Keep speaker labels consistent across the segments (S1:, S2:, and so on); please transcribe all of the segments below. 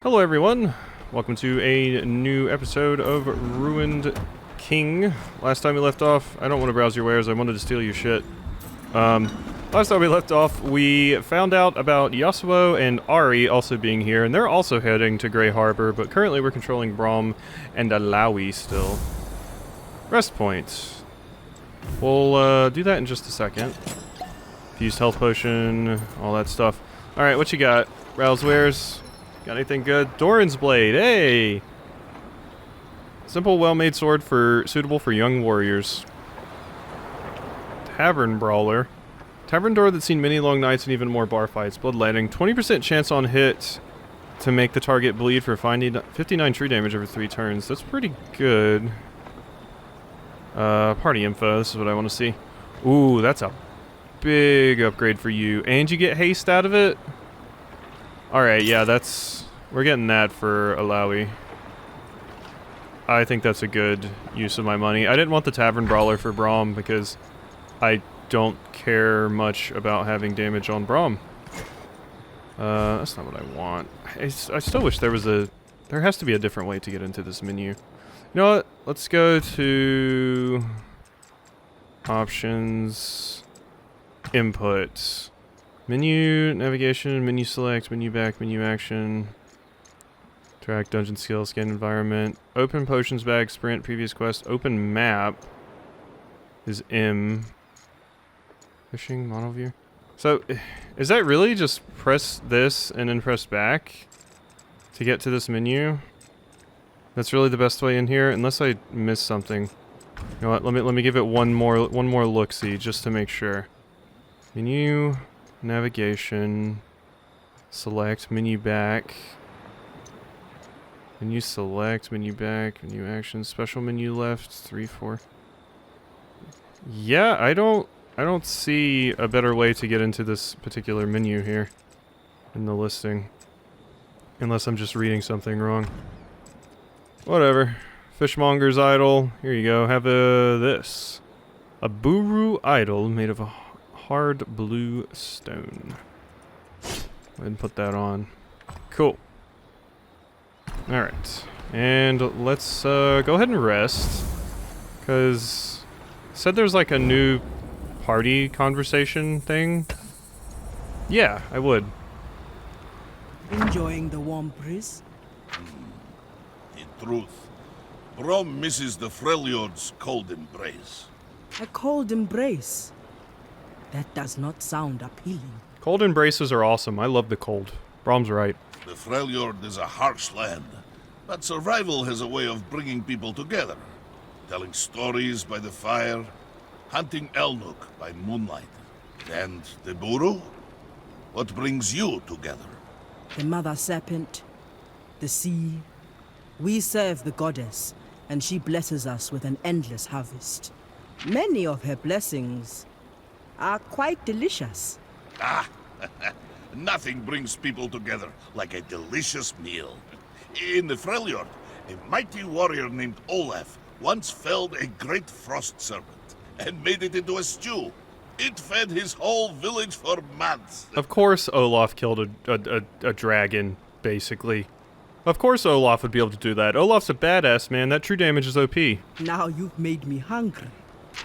S1: Hello everyone, welcome to a new episode of Ruined King. Last time we left off, I don't want to browse your wares, I wanted to steal your shit. Last time we left off, we found out about Yasuo and Ari also being here, and they're also heading to Grey Harbor, but currently we're controlling Braum and Alawi still. Rest point. We'll do that in just a second. Used health potion, all that stuff. Alright, what you got? Browse wares. Got anything good? Doran's Blade, hey! Simple, well-made sword suitable for young warriors. Tavern Brawler. Tavern door that's seen many long nights and even more bar fights. Blood Lightning. 20% chance on hit to make the target bleed for 59 true damage over 3 turns. That's pretty good. Party info, this is what I want to see. Ooh, that's a big upgrade for you. And you get haste out of it? Alright, yeah, we're getting that for Alawi. I think that's a good use of my money. I didn't want the Tavern Brawler for Braum because I don't care much about having damage on Braum. That's not what I want. I still wish there has to be a different way to get into this menu. You know what? Let's go to options, input. Menu, navigation, menu select, menu back, menu action. Track, dungeon skill, scan environment. Open potions bag, sprint, previous quest. Open map is M. Fishing, model view. So, is that really just press this and then press back to get to this menu? That's really the best way in here, unless I miss something. You know what? Let me give it one more look-see just to make sure. Menu. Navigation, select, menu back, menu select, menu back, menu action, special menu left, 3, 4. Yeah, I don't see a better way to get into this particular menu here in the listing. Unless I'm just reading something wrong. Whatever. Fishmonger's idol. Here you go. Have this. A Buru idol made of a hard blue stone. Go ahead and put that on. Cool. Alright. And let's go ahead and rest. Because it said there's like a new party conversation thing. Yeah, I would.
S2: Enjoying the warm breeze?
S3: In truth, Braum misses the Freljord's cold embrace.
S2: A cold embrace? That does not sound appealing.
S1: Cold embraces are awesome. I love the cold. Braum's right.
S3: The Freljord is a harsh land, but survival has a way of bringing people together. Telling stories by the fire, hunting Elnuk by moonlight. And the Buru? What brings you together?
S2: The mother serpent, the sea. We serve the goddess, and she blesses us with an endless harvest. Many of her blessings are quite delicious.
S3: Ah, nothing brings people together like a delicious meal. In the Freljord, a mighty warrior named Olaf once felled a great frost serpent and made it into a stew. It fed his whole village for months.
S1: Of course Olaf killed a dragon, basically. Of course Olaf would be able to do that. Olaf's a badass, man. That true damage is OP.
S2: Now you've made me hungry.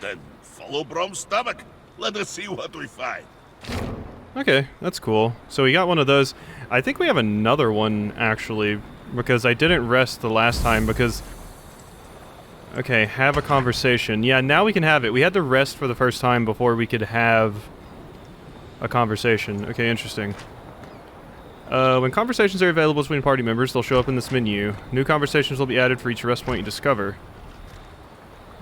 S3: Then follow Braum's stomach. Let us see what we find.
S1: Okay, that's cool. So we got one of those. I think we have another one, actually, because I didn't rest the last time because... Okay, have a conversation. Yeah, now we can have it. We had to rest for the first time before we could have a conversation. Okay, interesting. When conversations are available between party members, they'll show up in this menu. New conversations will be added for each rest point you discover.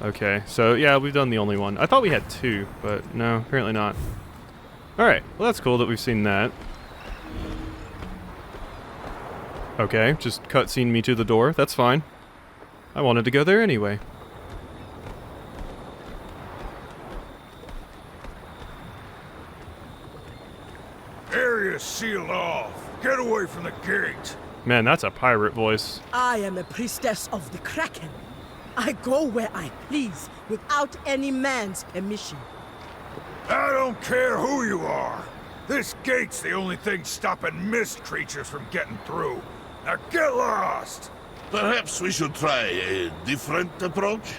S1: Okay, so yeah, we've done the only one. I thought we had 2, but no, apparently not. Alright, well that's cool that we've seen that. Okay, just cutscene me to the door, that's fine. I wanted to go there anyway.
S4: Area sealed off. Get away from the gate.
S1: Man, that's a pirate voice.
S2: I am a priestess of the Kraken. I go where I please, without any man's permission.
S4: I don't care who you are. This gate's the only thing stopping mist creatures from getting through. Now get lost!
S3: Perhaps we should try a different approach?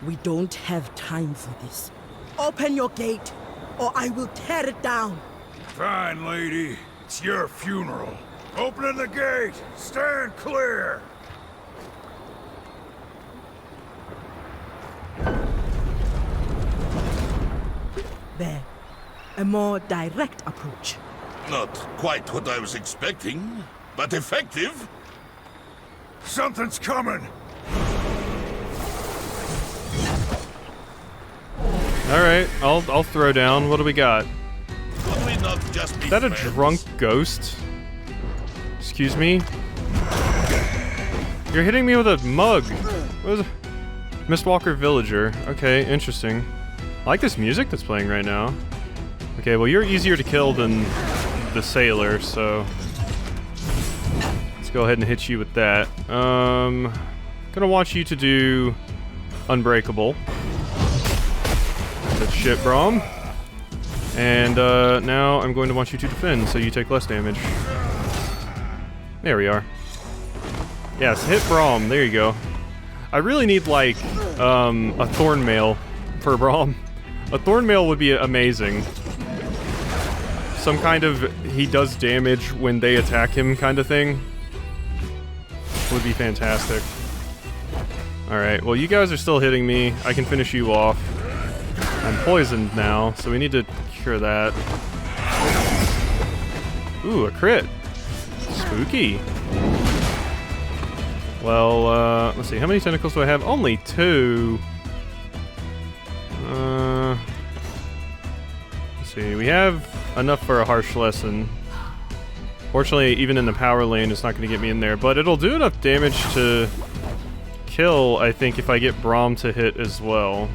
S2: We don't have time for this. Open your gate, or I will tear it down.
S4: Fine, lady. It's your funeral. Opening the gate! Stand clear!
S2: There. A more direct approach.
S3: Not quite what I was expecting, but effective.
S4: Something's coming!
S1: Alright, I'll throw down. What do we got?
S3: Could we not just be
S1: Is that a
S3: friends?
S1: drunk ghost? Excuse me? You're hitting me with a mug! What is it? Mistwalker Villager. Okay, interesting. I like this music that's playing right now. Okay, well you're easier to kill than the sailor, so let's go ahead and hit you with that. Gonna want you to do Unbreakable. Good shit, Brom. And now I'm going to want you to defend, so you take less damage. There we are. Yes, hit Brom. There you go. I really need like a Thorn Mail for Brom. A Thorn Mail would be amazing. Some kind of he does damage when they attack him kind of thing would be fantastic. Alright, well you guys are still hitting me. I can finish you off. I'm poisoned now, so we need to cure that. Ooh, a crit. Spooky. Well, let's see. How many tentacles do I have? Only 2. Let's see. We have enough for a harsh lesson. Fortunately, even in the power lane, it's not going to get me in there. But it'll do enough damage to kill, I think, if I get Brom to hit as well.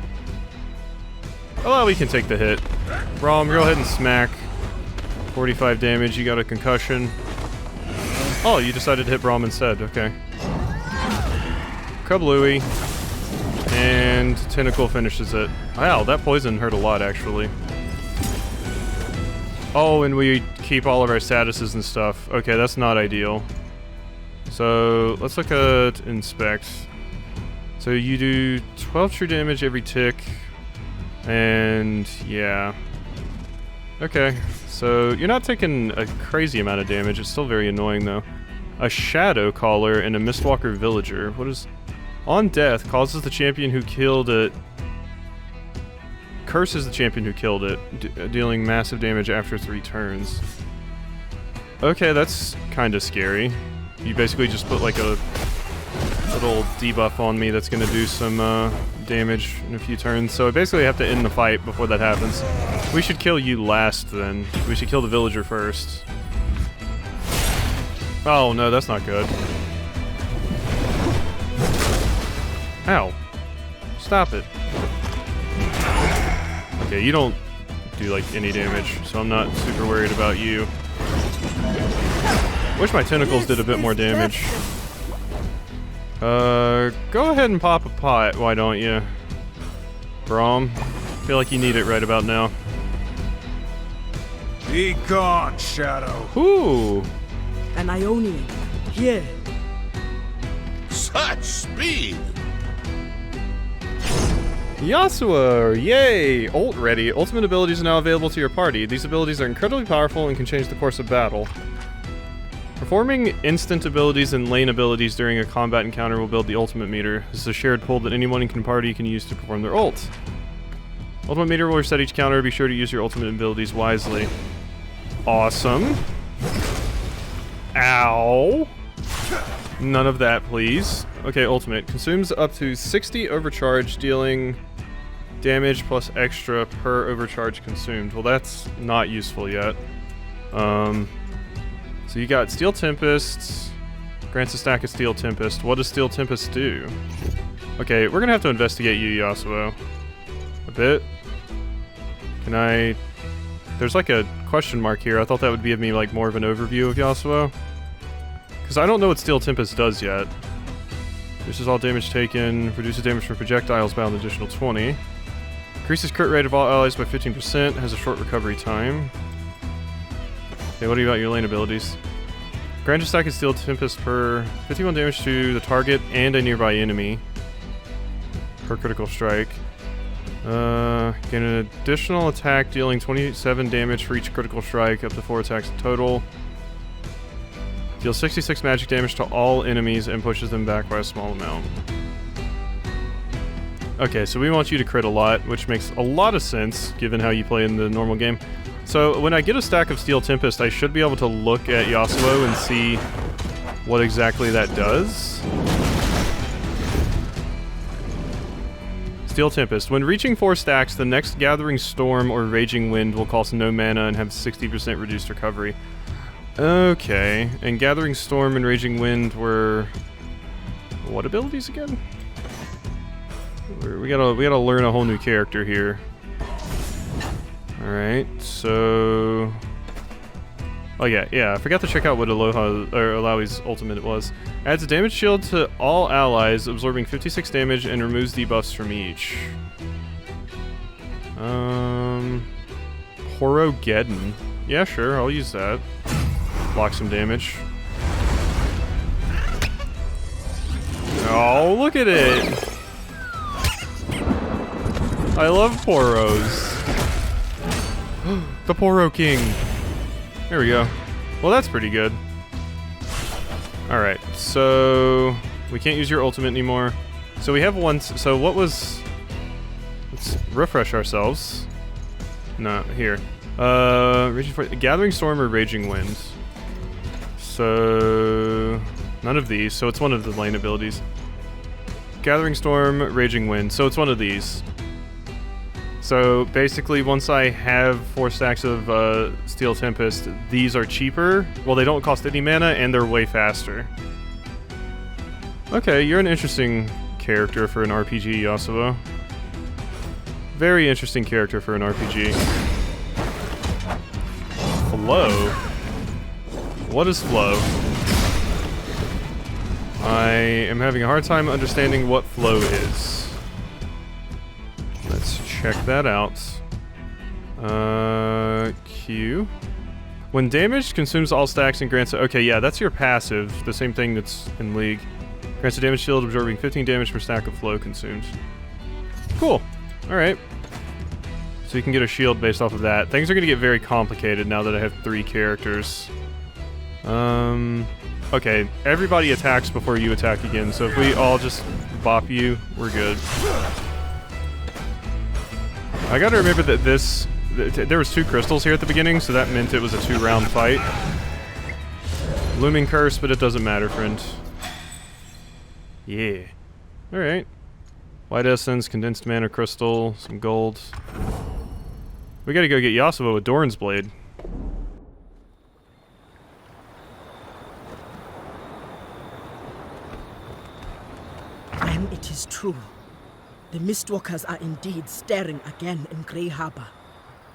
S1: Well, we can take the hit. Brom, go ahead and smack. 45 damage. You got a concussion. Oh, you decided to hit Brom instead. Okay. Kablooey. And Tentacle finishes it. Wow, that poison hurt a lot, actually. Oh, and we keep all of our statuses and stuff. Okay, that's not ideal. So, let's look at Inspect. So you do 12 true damage every tick. And, yeah. Okay, so you're not taking a crazy amount of damage. It's still very annoying, though. A Shadow Caller and a Mistwalker Villager. What is... On death, causes the champion who killed it... Curses the champion who killed it, dealing massive damage after 3 turns. Okay, that's kind of scary. You basically just put like a little debuff on me that's gonna do some damage in a few turns. So I basically have to end the fight before that happens. We should kill you last then. We should kill the villager first. Oh no, that's not good. Ow. Stop it. Okay, you don't do like any damage, so I'm not super worried about you. Wish my tentacles did a bit more damage. Go ahead and pop a pot, why don't you? Brom, feel like you need it right about now.
S4: Be gone, Shadow.
S1: Ooh!
S2: An Ionian. Here.
S3: Such speed!
S1: Yasua! Yay! Ult ready. Ultimate abilities are now available to your party. These abilities are incredibly powerful and can change the course of battle. Performing instant abilities and lane abilities during a combat encounter will build the ultimate meter. This is a shared pool that anyone in party can use to perform their ult. Ultimate meter will reset each counter. Be sure to use your ultimate abilities wisely. Awesome. Ow. None of that, please. Okay, ultimate. Consumes up to 60 overcharge, dealing damage plus extra per overcharge consumed. Well, that's not useful yet. So you got Steel Tempest. Grants a stack of Steel Tempest. What does Steel Tempest do? Okay, we're gonna have to investigate you, Yasuo. A bit. Can I... There's like a question mark here. I thought that would give me like more of an overview of Yasuo. Because I don't know what Steel Tempest does yet. Reduces all damage taken. Reduces damage from projectiles by an additional 20. Increases crit rate of all allies by 15%. Has a short recovery time. Okay, what do you got your lane abilities? Grant a stack of Steel Tempest per 51 damage to the target and a nearby enemy per critical strike. Gain an additional attack dealing 27 damage for each critical strike, up to 4 attacks in total. Deal 66 magic damage to all enemies and pushes them back by a small amount. Okay, so we want you to crit a lot, which makes a lot of sense given how you play in the normal game. So when I get a stack of Steel Tempest, I should be able to look at Yasuo and see what exactly that does. Steel Tempest. When reaching 4 stacks, the next Gathering Storm or Raging Wind will cost no mana and have 60% reduced recovery. Okay, and Gathering Storm and Raging Wind were... what abilities again? We gotta learn a whole new character here. Alright, so... oh yeah, I forgot to check out what Alawi's ultimate was. Adds a damage shield to all allies, absorbing 56 damage and removes debuffs from each. Horogeddon. Yeah, sure, I'll use that. Block some damage. Oh, look at it! I love Poros. The Poro King. There we go. Well, that's pretty good. Alright, so... we can't use your ultimate anymore. So we have one... so what was... let's refresh ourselves. No, here. Gathering Storm or Raging Wind. So... none of these, so it's one of the lane abilities. Gathering Storm, Raging Wind, so it's one of these. So basically, once I have 4 stacks of Steel Tempest, these are cheaper. Well, they don't cost any mana, and they're way faster. Okay, you're an interesting character for an RPG, Yasuo. Very interesting character for an RPG. Flow? What is flow? I am having a hard time understanding what flow is. Let's check that out. Q. When damaged, consumes all stacks and grants... okay, yeah, that's your passive. The same thing that's in League. Grants a damage shield, absorbing 15 damage per stack of flow consumed. Cool. Alright. So you can get a shield based off of that. Things are going to get very complicated now that I have 3 characters. Okay, everybody attacks before you attack again, so if we all just bop you, we're good. I gotta remember that this... there was 2 crystals here at the beginning, so that meant it was a 2-round fight. Looming Curse, but it doesn't matter, friend. Yeah. Alright. White Essence, Condensed Mana Crystal, some gold. We gotta go get Yasuo with Doran's Blade.
S2: Then it is true. The Mistwalkers are indeed stirring again in Grey Harbor.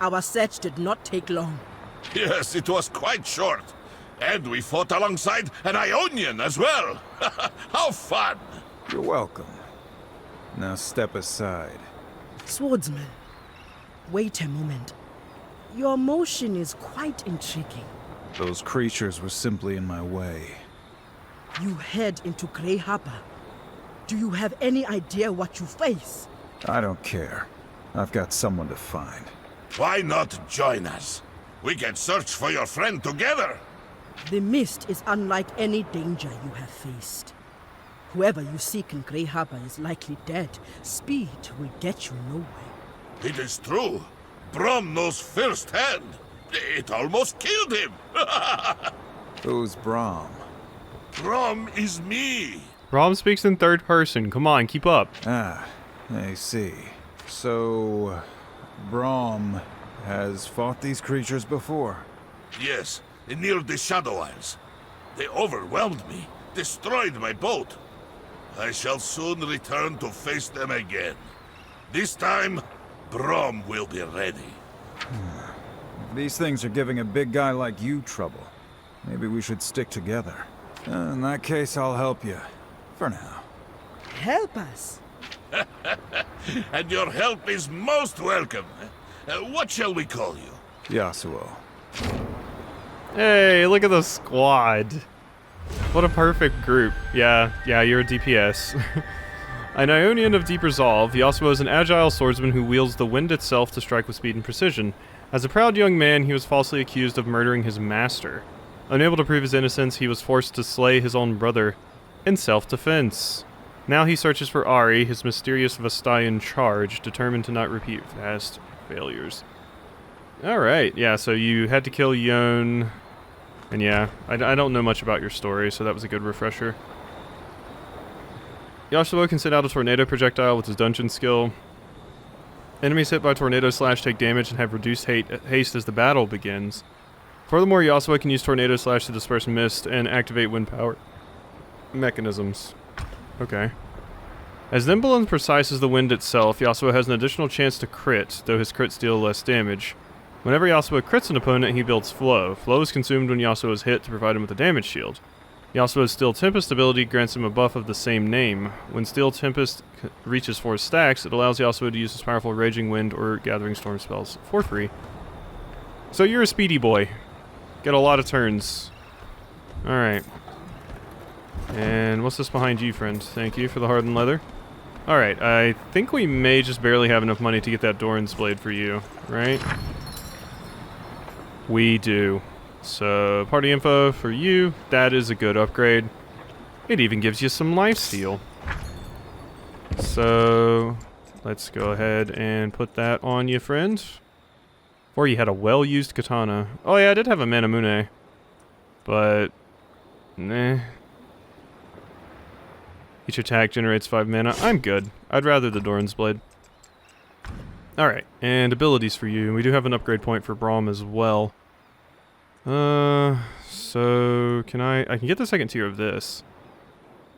S2: Our search did not take long.
S3: Yes, it was quite short. And we fought alongside an Ionian as well. How fun!
S4: You're welcome. Now step aside.
S2: Swordsman, wait a moment. Your motion is quite intriguing.
S4: Those creatures were simply in my way.
S2: You head into Grey Harbor. Do you have any idea what you face?
S4: I don't care. I've got someone to find.
S3: Why not join us? We can search for your friend together.
S2: The mist is unlike any danger you have faced. Whoever you seek in Grey Harbor is likely dead. Speed will get you nowhere.
S3: It is true. Brom knows firsthand. It almost killed him.
S4: Who's Brahm?
S3: Brom is me.
S1: Rom speaks in third person. Come on, keep up.
S4: Ah, I see. So, Brahm has fought these creatures before?
S3: Yes, near the Shadow Isles. They overwhelmed me, destroyed my boat. I shall soon return to face them again. This time, Brom will be ready.
S4: These things are giving a big guy like you trouble. Maybe we should stick together. In that case, I'll help you. For now.
S2: Help us.
S3: And your help is most welcome. What shall we call you?
S4: Yasuo.
S1: Hey, look at the squad. What a perfect group. Yeah, you're a DPS. An Ionian of deep resolve, Yasuo is an agile swordsman who wields the wind itself to strike with speed and precision. As a proud young man, he was falsely accused of murdering his master. Unable to prove his innocence, he was forced to slay his own brother in self-defense. Now he searches for Ari, his mysterious Vestayan charge, determined to not repeat past failures. Alright, yeah, so you had to kill Yon. And yeah, I don't know much about your story, so that was a good refresher. Yasuo can send out a tornado projectile with his dungeon skill. Enemies hit by tornado slash take damage and have reduced haste as the battle begins. Furthermore, Yasuo can use tornado slash to disperse mist and activate wind power mechanisms. Okay. As nimble and precise as the wind itself, Yasuo has an additional chance to crit, though his crits deal less damage. Whenever Yasuo crits an opponent, he builds Flow. Flow is consumed when Yasuo is hit to provide him with a damage shield. Yasuo's Steel Tempest ability grants him a buff of the same name. When Steel Tempest reaches 4 stacks, it allows Yasuo to use his powerful Raging Wind or Gathering Storm spells for free. So you're a speedy boy. Get a lot of turns. Alright. And what's this behind you, friend? Thank you for the hardened leather. Alright, I think we may just barely have enough money to get that Doran's Blade for you, right? We do. So, party info for you. That is a good upgrade. It even gives you some lifesteal. So, let's go ahead and put that on you, friend. Or you had a well-used katana. Oh yeah, I did have a Manamune. But, nah. Each attack generates 5 mana. I'm good. I'd rather the Doran's Blade. Alright, and abilities for you. We do have an upgrade point for Braum as well. So can I can get the second tier of this.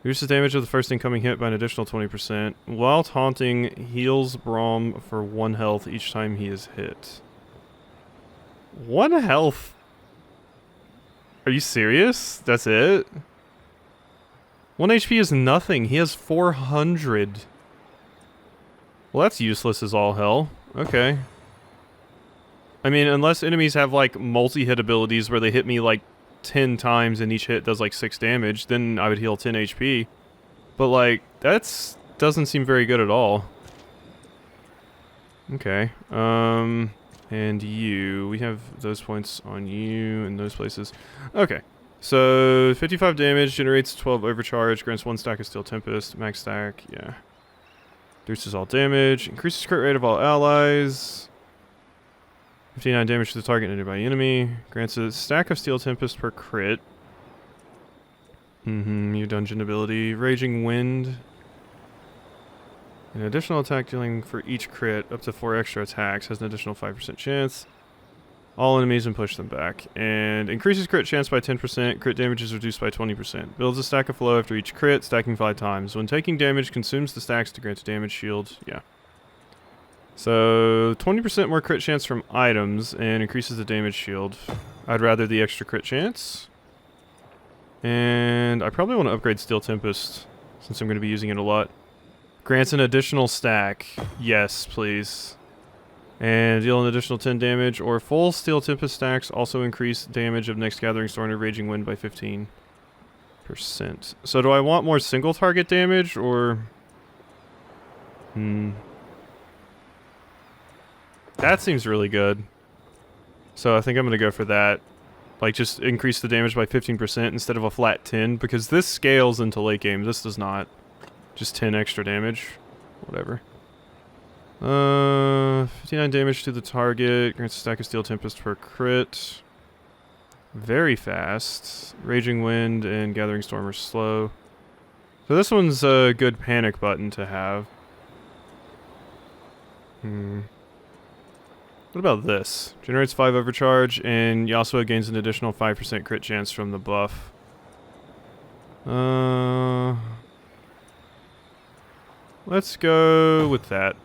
S1: Reduces damage of the first incoming hit by an additional 20%. While taunting, heals Braum for 1 health each time he is hit. 1 health? Are you serious? That's it? 1 HP is nothing. He has 400. Well, that's useless as all hell. Okay. I mean, unless enemies have, like, multi-hit abilities where they hit me, like, 10 times and each hit does, like, 6 damage, then I would heal 10 HP. But, like, that's doesn't seem very good at all. Okay. And you. We have those points on you and those places. Okay. So, 55 damage, generates 12 overcharge, grants 1 stack of Steel Tempest, max stack, yeah. Reduces all damage, increases crit rate of all allies. 59 damage to the target and a nearby enemy. Grants a stack of Steel Tempest per crit. Your dungeon ability. Raging Wind. An additional attack dealing for each crit up to 4 extra attacks. Has an additional 5% chance. All enemies and push them back. And increases crit chance by 10%. Crit damage is reduced by 20%. Builds a stack of flow after each crit, stacking 5 times. When taking damage, consumes the stacks to grant a damage shield. Yeah. So, 20% more crit chance from items and increases the damage shield. I'd rather the extra crit chance. And I probably want to upgrade Steel Tempest since I'm going to be using it a lot. Grants an additional stack. Yes, please. And deal an additional 10 damage, or full Steel Tempest stacks also increase damage of next Gathering Storm or Raging Wind by 15%. So do I want more single target damage, or... That seems really good. So I think I'm going to go for that. Like, just increase the damage by 15% instead of a flat 10, because this scales into late game. This does not. Just 10 extra damage. Whatever. 59 damage to the target. Grants a stack of Steel Tempest per crit. Very fast. Raging Wind and Gathering Storm are slow. So this one's a good panic button to have. What about this? Generates 5 overcharge, and Yasuo gains an additional 5% crit chance from the buff. Let's go with that.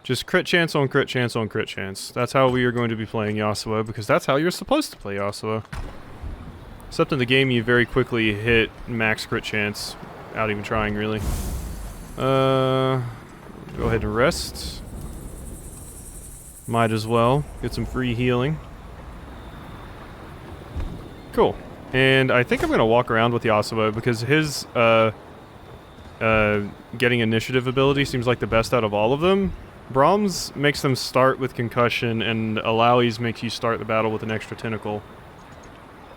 S1: Just crit chance on crit chance on crit chance. That's how we are going to be playing Yasuo, because that's how you're supposed to play Yasuo. Except in the game, you very quickly hit max crit chance, without even trying, really. Go ahead and rest. Might as well get some free healing. Cool. And I think I'm going to walk around with Yasuo because his getting initiative ability seems like the best out of all of them. Brahms makes them start with concussion, and Alawi's makes you start the battle with an extra tentacle.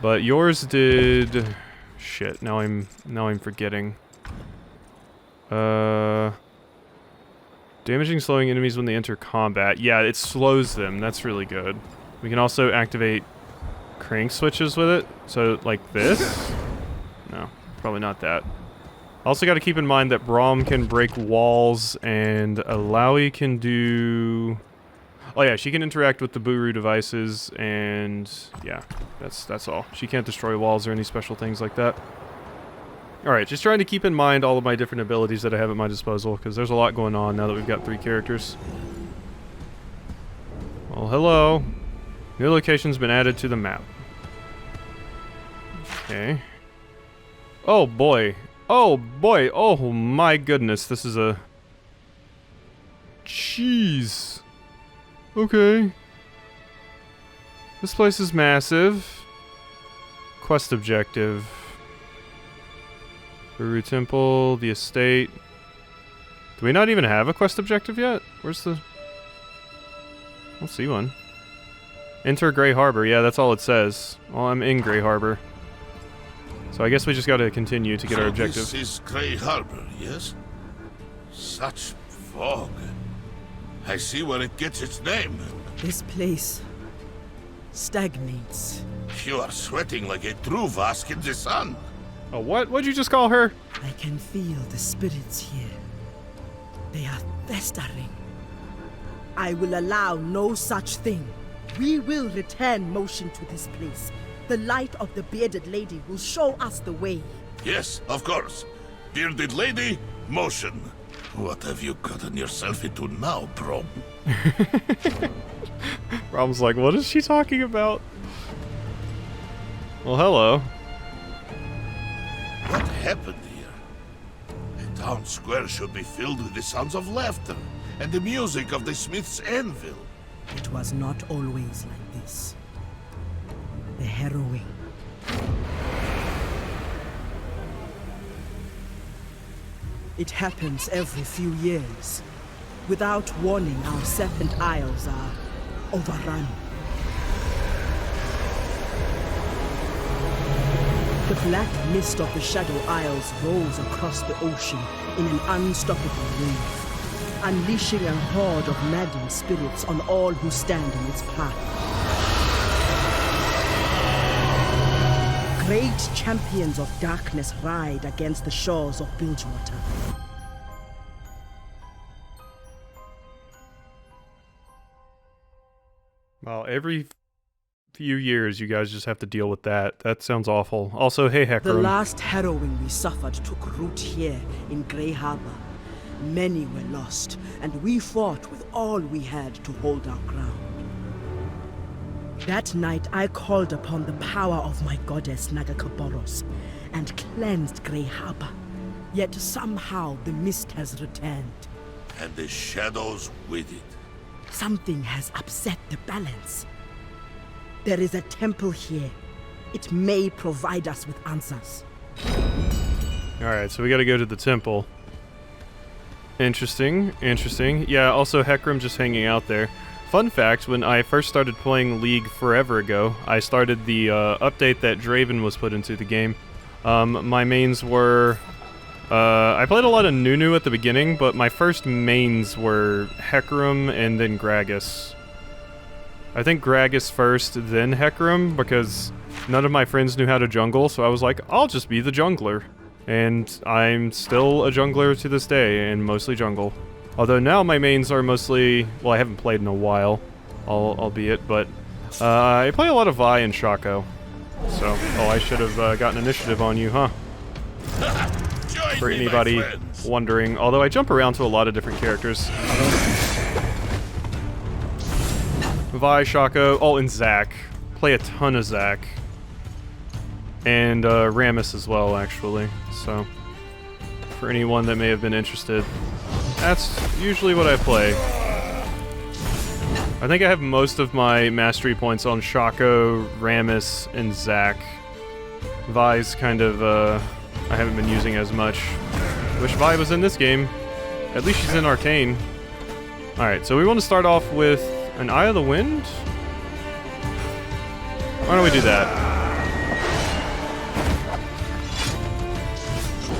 S1: But yours did... Shit, now I'm forgetting. Damaging slowing enemies when they enter combat. Yeah, it slows them. That's really good. We can also activate crank switches with it. So, like this? No, probably not that. Also got to keep in mind that Braum can break walls, and Alawi can do... Oh yeah, she can interact with the Buru devices, and yeah, that's all. She can't destroy walls or any special things like that. Alright, just trying to keep in mind all of my different abilities that I have at my disposal, because there's a lot going on now that we've got 3 characters. Well, hello. New location's been added to the map. Okay. Oh boy. Oh boy. Oh my goodness. This is a... Jeez. Okay. This place is massive. Quest objective. Uru Temple, the estate. Do we not even have a quest objective yet? Where's the... I don't see one. Enter Grey Harbor. Yeah, that's all it says. Well, I'm in Grey Harbor. So I guess we just gotta continue to get our objective.
S3: This is Grey Harbor, yes? Such fog. I see where it gets its name.
S2: This place stagnates.
S3: You are sweating like a true Vask in the sun.
S1: Oh, what? What'd you just call her?
S2: I can feel the spirits here. They are festering. I will allow no such thing. We will return motion to this place. The light of the bearded lady will show us the way.
S3: Yes, of course. Bearded lady, motion. What have you gotten yourself into now, Brom?
S1: Brom's like, what is she talking about? Well, hello.
S3: What happened here? The town square should be filled with the sounds of laughter and the music of the smith's anvil.
S2: It was not always like this. The Harrowing. It happens every few years. Without warning, our Serpent Isles are overrun. The black mist of the Shadow Isles rolls across the ocean in an unstoppable wave, unleashing a horde of maddened spirits on all who stand in its path. Great champions of darkness ride against the shores of Bilgewater.
S1: Well, every few years you guys just have to deal with that. That sounds awful. Also, hey, Hecarim.
S2: The last harrowing we suffered took root here in Grey Harbor. Many were lost, and we fought with all we had to hold our ground. That night, I called upon the power of my goddess Nagakaboros and cleansed Grey Harbor. Yet somehow the mist has returned.
S3: And the shadows with it.
S2: Something has upset the balance. There is a temple here. It may provide us with answers.
S1: Alright, so we gotta go to the temple. Interesting, interesting. Yeah, also Hecarim just hanging out there. Fun fact, when I first started playing League forever ago, I started the update that Draven was put into the game. My mains were... I played a lot of Nunu at the beginning, but my first mains were Hecarim and then Gragas. I think Gragas first, then Hecarim, because none of my friends knew how to jungle, so I was like, I'll just be the jungler. And I'm still a jungler to this day, and mostly jungle. Although now my mains are mostly... Well, I haven't played in a while, albeit, but... I play a lot of Vi and Shaco. So, oh, I should have gotten initiative on you, huh? For anybody wondering. Although I jump around to a lot of different characters. Vi, Shaco, oh, and Zac. Play a ton of Zac. And Rammus as well, actually. So, for anyone that may have been interested, that's usually what I play. I think I have most of my mastery points on Shaco, Rammus, and Zac. Vi's kind of, I haven't been using as much. Wish Vi was in this game. At least she's in Arcane. Alright, so we want to start off with an Eye of the Wind? Why don't we do that?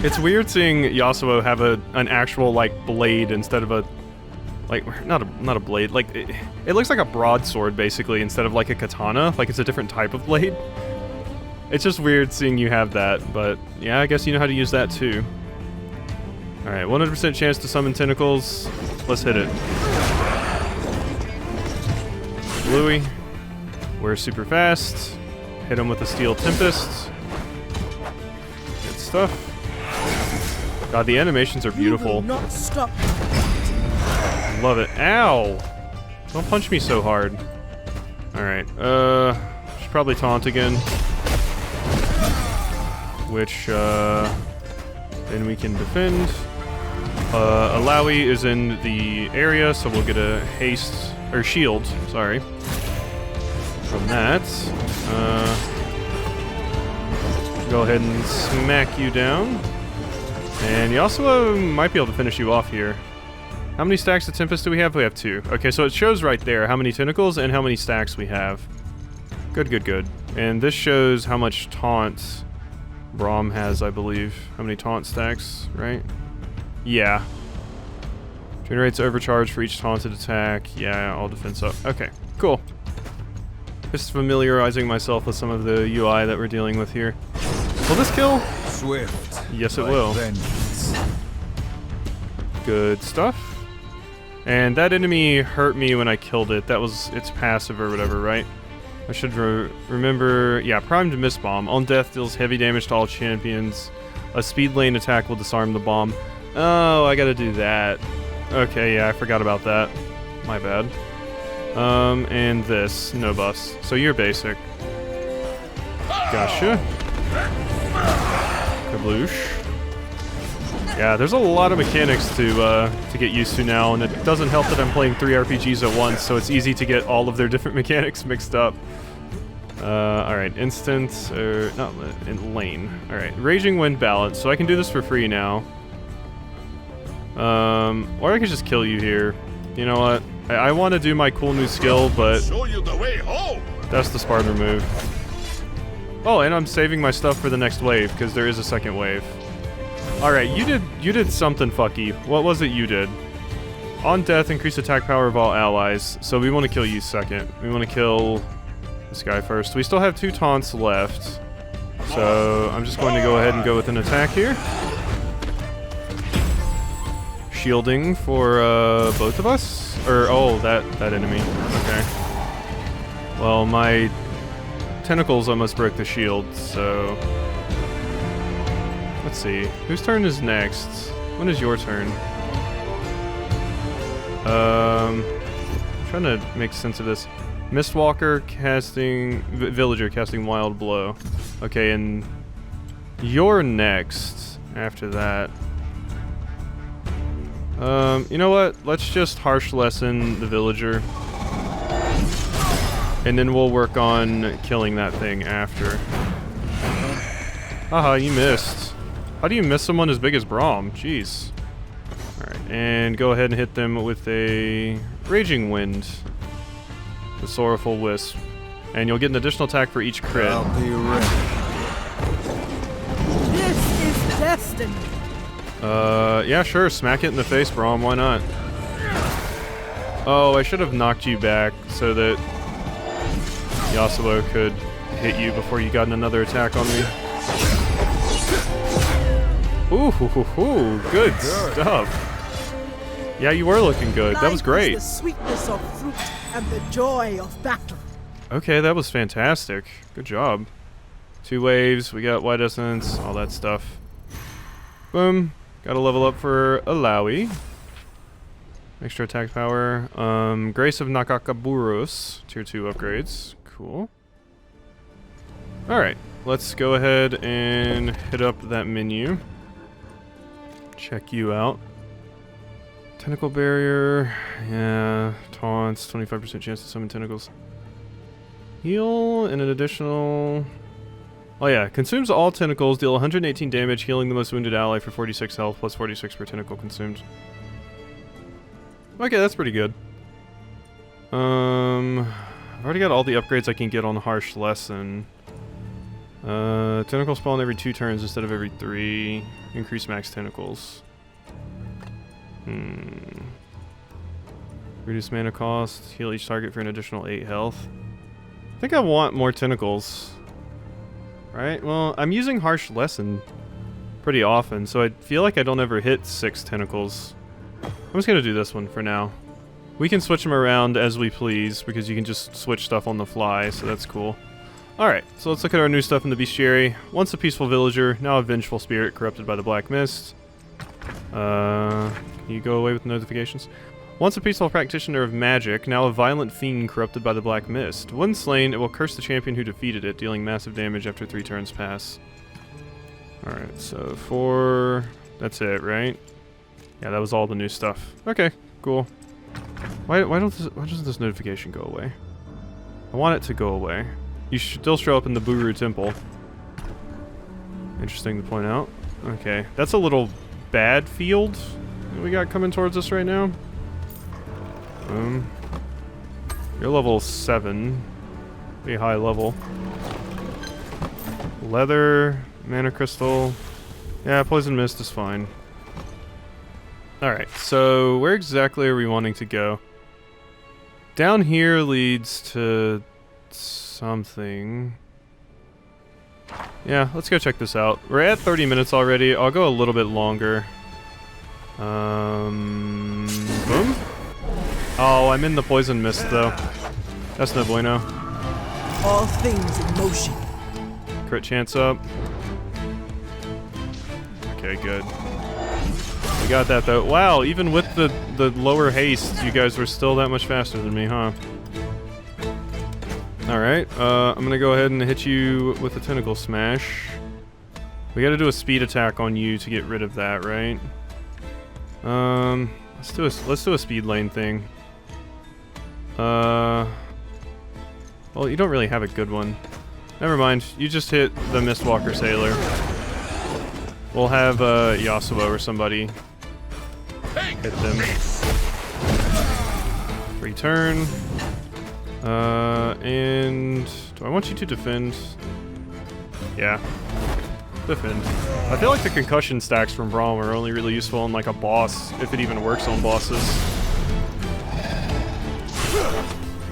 S1: It's weird seeing Yasuo have an actual, like, blade instead of a... Like, not a blade, like, it looks like a broadsword, basically, instead of, like, a katana. Like, it's a different type of blade. It's just weird seeing you have that, but, yeah, I guess you know how to use that, too. Alright, 100% chance to summon tentacles. Let's hit it. Bluey. We're super fast. Hit him with the Steel Tempest. Good stuff. God, the animations are beautiful.
S2: Not stop.
S1: Love it. Ow! Don't punch me so hard. Alright, should probably taunt again. Which, then we can defend. Alawi is in the area, so we'll get a haste, or shield, sorry. From that. Go ahead and smack you down. And Yasuo might be able to finish you off here. How many stacks of Tempest do we have? We have 2. Okay, so it shows right there how many tentacles and how many stacks we have. Good, good, good. And this shows how much taunt Braum has, I believe. How many taunt stacks, right? Yeah. Generates overcharge for each taunted attack. Yeah, all defense up. Okay, cool. Just familiarizing myself with some of the UI that we're dealing with here. Will this kill?
S4: Swift.
S1: Yes, it will.
S4: Vengeance.
S1: Good stuff. And that enemy hurt me when I killed it. That was its passive or whatever, right? I should remember... Yeah, Primed Mist Bomb. On death, deals heavy damage to all champions. A speed lane attack will disarm the bomb. Oh, I gotta do that. Okay, yeah, I forgot about that. My bad. And this. No buffs. So you're basic. Gotcha. Kabloosh. Yeah, there's a lot of mechanics to get used to now, and it doesn't help that I'm playing 3 RPGs at once, so it's easy to get all of their different mechanics mixed up. Alright, instant, or not in lane. Alright, Raging Wind Balance, so I can do this for free now. Or I could just kill you here. You know what? I want to do my cool new skill, but
S3: Show you the way home.
S1: that's the Spartan move. Oh, and I'm saving my stuff for the next wave, because there is a second wave. Alright, you did something fucky. What was it you did? On death, increase attack power of all allies. So we want to kill you second. We want to kill this guy first. We still have 2 taunts left. So I'm just going to go ahead and go with an attack here. Shielding for both of us? Or, oh, that enemy. Okay. Well, my tentacles almost broke the shield, so... Let's see. Whose turn is next? When is your turn? I'm trying to make sense of this. Mistwalker casting... Villager casting Wild Blow. Okay, and... You're next after that. You know what? Let's just Harsh Lesson the Villager. And then we'll work on killing that thing after. Haha, you missed. How do you miss someone as big as Braum? Jeez. Alright, and go ahead and hit them with a Raging Wind. The Sorrowful Wisp. And you'll get an additional attack for each crit.
S4: I'll be ready.
S2: This is destiny.
S1: Yeah, sure. Smack it in the face, Braum. Why not? Oh, I should have knocked you back so that Yasuo could hit you before you got another attack on me. Ooh, good stuff. Yeah, you were looking good. That was great.
S2: The sweetness of fruit and the joy of battle.
S1: Okay, that was fantastic. Good job. 2 waves. We got White Essence, all that stuff. Boom. Got to level up for Alawi. Extra attack power. Grace of Nakakaburos. Tier 2 upgrades. Cool. Alright. Let's go ahead and hit up that menu. Check you out. Tentacle barrier. Yeah. Taunts. 25% chance to summon tentacles. Heal and an additional Oh yeah, consumes all tentacles, deal 118 damage, healing the most wounded ally for 46 health, plus 46 per tentacle consumed. Okay, that's pretty good. I've already got all the upgrades I can get on Harsh Lesson. Tentacle spawn every 2 turns instead of every 3. Increase max tentacles. Reduce mana cost, heal each target for an additional 8 health. I think I want more tentacles. Right, well, I'm using Harsh Lesson pretty often, so I feel like I don't ever hit 6 tentacles. I'm just gonna do this one for now. We can switch them around as we please, because you can just switch stuff on the fly, so that's cool. Alright, so let's look at our new stuff in the bestiary. Once a peaceful villager, now a vengeful spirit corrupted by the black mist. Can you go away with notifications? Once a peaceful practitioner of magic, now a violent fiend corrupted by the black mist. When slain, it will curse the champion who defeated it, dealing massive damage after 3 turns pass. Alright, so 4... that's it, right? Yeah, that was all the new stuff. Okay, cool. Why doesn't this notification go away? I want it to go away. You should still show up in the Buru Temple. Interesting to point out. Okay, that's a little bad field that we got coming towards us right now. You're level 7. Pretty high level. Leather, mana crystal. Yeah, poison mist is fine. Alright, so where exactly are we wanting to go? Down here leads to something. Yeah, let's go check this out. We're at 30 minutes already. I'll go a little bit longer. Boom. Oh, I'm in the poison mist though. That's no bueno.
S2: All things in motion.
S1: Crit chance up. Okay, good. We got that though. Wow, even with the lower haste, you guys were still that much faster than me, huh? Alright, I'm gonna go ahead and hit you with a tentacle smash. We gotta do a speed attack on you to get rid of that, right? Let's do a speed lane thing. Well, you don't really have a good one. Never mind, you just hit the Mistwalker Sailor. We'll have Yasuo or somebody hit them. Free turn. And do I want you to defend? Yeah. Defend. I feel like the concussion stacks from Braum are only really useful on like a boss, if it even works on bosses.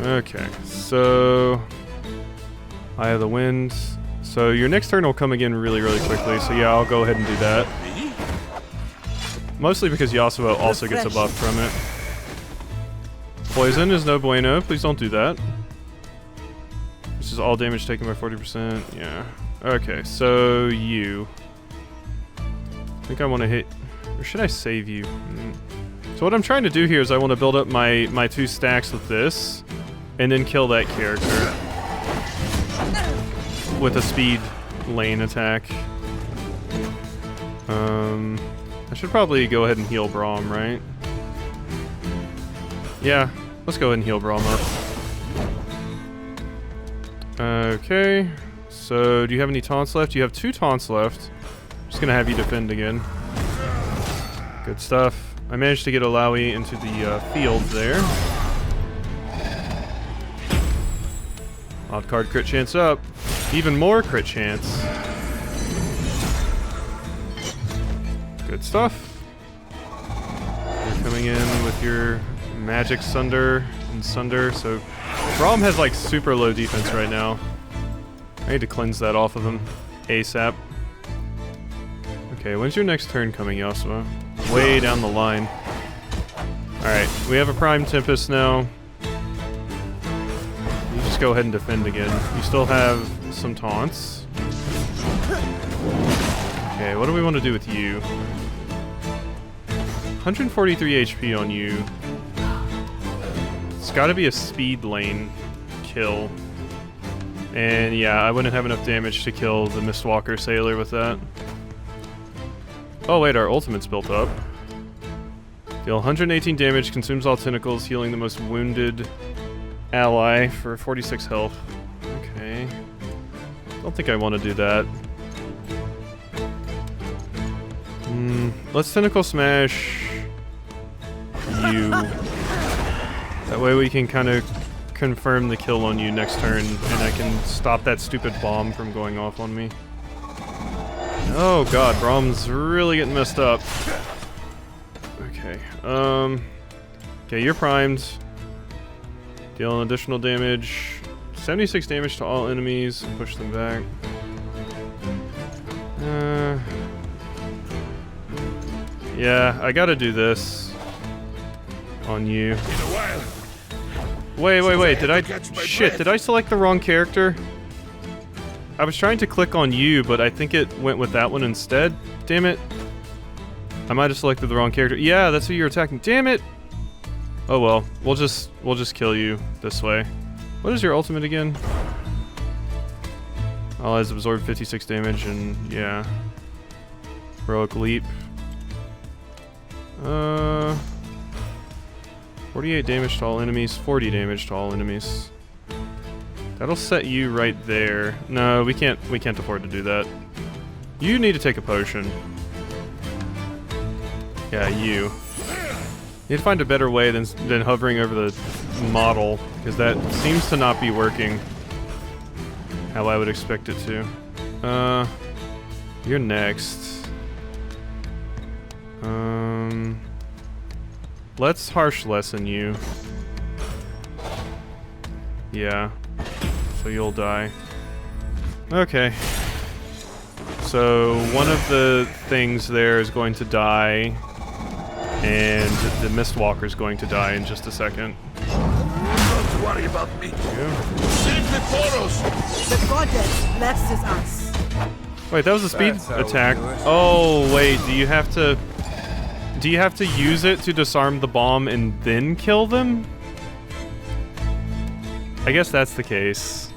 S1: Okay, so Eye of the Wind. So your next turn will come again really, really quickly, so yeah, I'll go ahead and do that. Mostly because Yasuo also gets a buff from it. Poison is no bueno, please don't do that. This is all damage taken by 40%, yeah. Okay, so you. I think I want to hit, or should I save you? So what I'm trying to do here is I want to build up my 2 stacks with this, and then kill that character with a speed lane attack. I should probably go ahead and heal Braum, right? Yeah, let's go ahead and heal Braum up. Okay, so do you have any taunts left? You have 2 taunts left. Just gonna have you defend again. Good stuff. I managed to get Alawi into the field there. Odd card crit chance up. Even more crit chance. Good stuff. You're coming in with your Magic Sunder and Sunder, so Braum has like super low defense right now. I need to cleanse that off of him ASAP. Okay, when's your next turn coming, Yasuo? Way down the line. Alright, we have a Prime Tempest now. You just go ahead and defend again. You still have some taunts. Okay, what do we want to do with you? 143 HP on you. It's gotta be a speed lane kill. And yeah, I wouldn't have enough damage to kill the Mistwalker Sailor with that. Oh wait, our ultimate's built up. Deal 118 damage, consumes all tentacles, healing the most wounded ally for 46 health. Okay. don't think I want to do that. Let's Tentacle Smash you. That way we can kind of confirm the kill on you next turn, and I can stop that stupid bomb from going off on me. Oh god, Brahm's really getting messed up. Okay, okay, you're primed. Deal additional damage. 76 damage to all enemies. Push them back. Yeah, I gotta do this on you. Wait, did I... Shit, did I select the wrong character? I was trying to click on you, but I think it went with that one instead. Damn it. I might have selected the wrong character. Yeah, that's who you're attacking. Damn it! Oh well, we'll just kill you this way. What is your ultimate again? Allies absorb 56 damage and yeah. Heroic leap. 48 damage to all enemies, 40 damage to all enemies. That'll set you right there. No, we can't afford to do that. You need to take a potion. Yeah, you. Need to find a better way than hovering over the model, because that seems to not be working how I would expect it to. You're next. Let's Harsh Lesson you. Yeah. So you'll die. Okay. So one of the things there is going to die, and the Mistwalker's going to die in just a second.
S3: Don't worry about me.
S1: Yeah.
S3: Save the Toros!
S2: The goddess blesses us.
S1: Wait, that was a speed
S4: That's how we
S1: attack.
S4: do it.
S1: Oh, wait, do you have to use it to disarm the bomb and then kill them? I guess that's the case.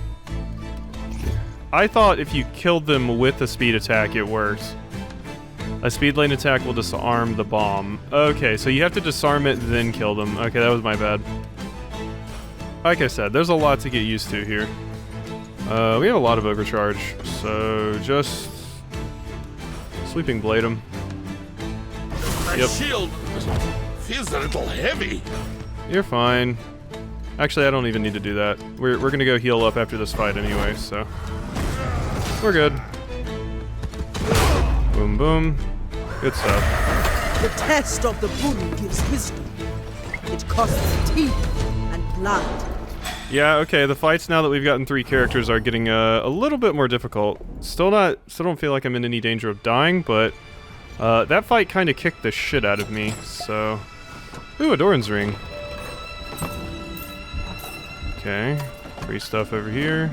S1: I thought if you killed them with a speed attack, it worked. A speed lane attack will disarm the bomb. Okay, so you have to disarm it, then kill them. Okay, that was my bad. Like I said, there's a lot to get used to here. We have a lot of overcharge, so just... Sweeping Blade him.
S3: My
S1: Yep.
S3: shield feels a little heavy.
S1: You're fine. Actually, I don't even need to do that. We're gonna go heal up after this fight anyway, so... We're good. Boom, boom. Good stuff.
S2: The test of the bull gives wisdom. It costs teeth and blood.
S1: Yeah, okay, the fights now that we've gotten 3 characters are getting a little bit more difficult. Still don't feel like I'm in any danger of dying, but that fight kind of kicked the shit out of me, so... Ooh, a Doran's Ring. Okay, free stuff over here.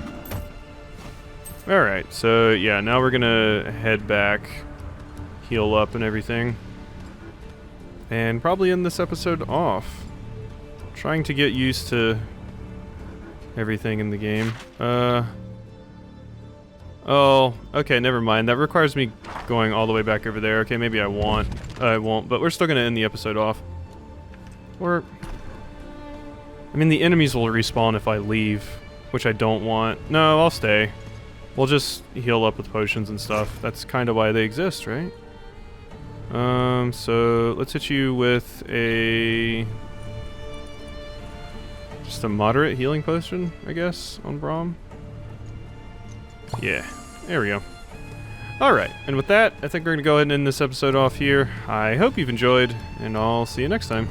S1: Alright, so yeah, now we're gonna head back, heal up and everything. And probably end this episode off. Trying to get used to everything in the game. Oh, okay, never mind. That requires me going all the way back over there. Okay, maybe I won't, but we're still gonna end the episode off. Or... I mean, the enemies will respawn if I leave, which I don't want. No, I'll stay. We'll just heal up with potions and stuff. That's kind of why they exist, right? So let's hit you with just a moderate healing potion, I guess, on Braum. Yeah, there we go. Alright, and with that, I think we're going to go ahead and end this episode off here. I hope you've enjoyed, and I'll see you next time.